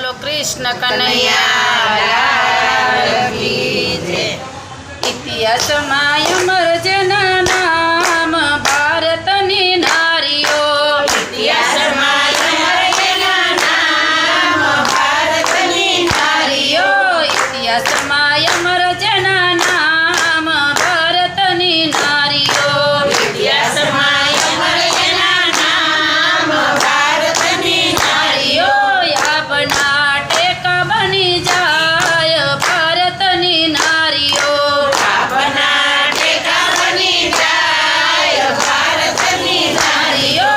बोलो कृष्ण कन्हैया लाल की जय। इतिहास में अमर जना नाम भारतनी नारीओ। इतिहास में अमर जना नाम भारतनी नारीओ। इतिहास में अमर जना नाम भारतनी नारीओ। इतिहास में अमर जना नाम भारतनी नारीओ। अपना टेका बनी जाय भारतनी नारीओ। अपना टेका बनी जाय भारतनी नारीओ।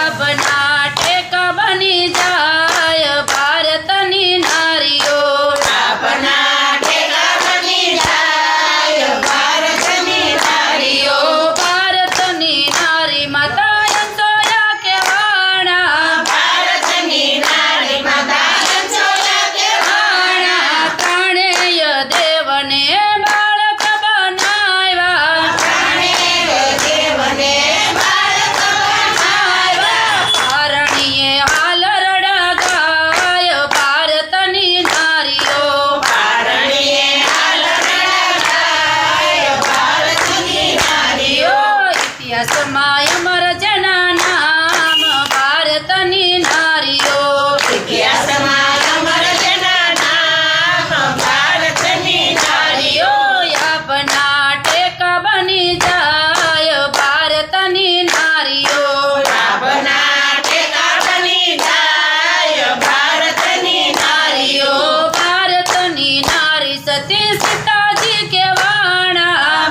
अपना टेका बनी जाय भारतनी नारीओ। अपना टेका बनी जाय भारतनी नारीओ। भारतनी नारी माता यशोदा के वाणा। भारतनी नारी माता यशोदा के वाणा। प्राणेय देवने बाळक बनाव्या। प्राणेय देवने बाळक बनाव्या। पारणीये हाल रडगाय भारतनी नारीओ। पारणीये हाल रडगाय भारतनी नारीओ। इतिहास में अमर जना नाम भारतनी नारीओ। इतिहास में अमर जना नाम भारतनी नारीओ। अपना टेका बनी जाय भारतनी नारीओ। अपना टेका बनी जाय भारतनी नारीओ। भारतनी नारी सती सीताजी के वाणा।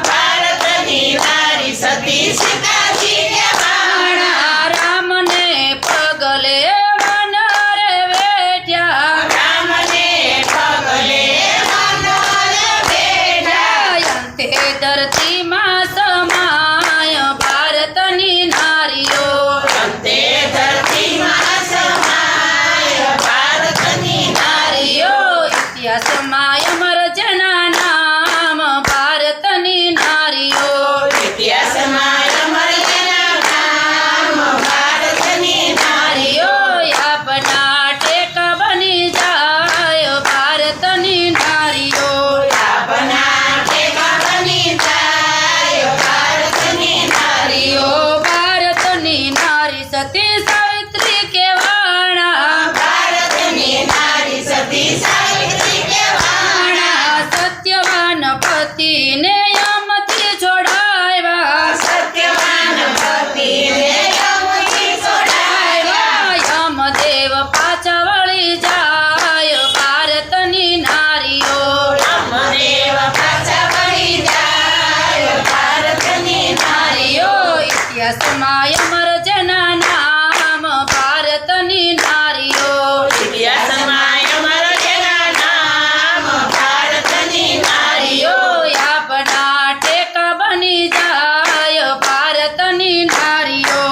भारतनी नारी सती सीताजी के वाणा। राम ने पगले वानर बेट्या। राम ने पगले वानर बेट्या। अंते धरती मां समाय भारतनी नारीओ। अंते धरती मां समाय भारतनी नारीओ। इतिहास में अमर जना नाम भारतनी नारीओ। इतिहास में अमर जना नाम भारतनी नारीओ। अपना टेका बनी जाय भारतनी नारीओ। अपना टेका बनी जाय भारतनी नारीओ। भारतनी नारी सती सावित्री के वाणा। भारतनी नारी सती सावित्री के वाणा। सत्यवान पति ने यमथी छोड़ाव्या। सत्यवान पति ने यमथी छोड़ाव्या। यमदेव पाछा वળી जाय भारतनी नारीओ। यमदेव पाछा वળી जाय भारतनी नारीओ। इतिहास में अमर जना नाम भारतनी नारीओ। इतिहास में अमर जना नाम भारतनी नारीओ। अपना टेका बनी जाय भारतनी नारीओ।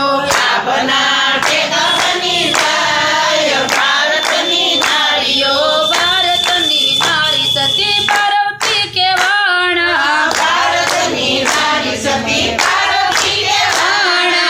अपना टेका बनी जाय भारतनी नारीओ। भारतनी नारी सती पार्वती के वाणा। भारतनी नारी सती पार्वती के वाणा।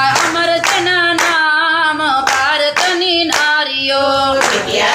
અમર જેના નામ ભારતની નારીઓ ઇતિહાસમાં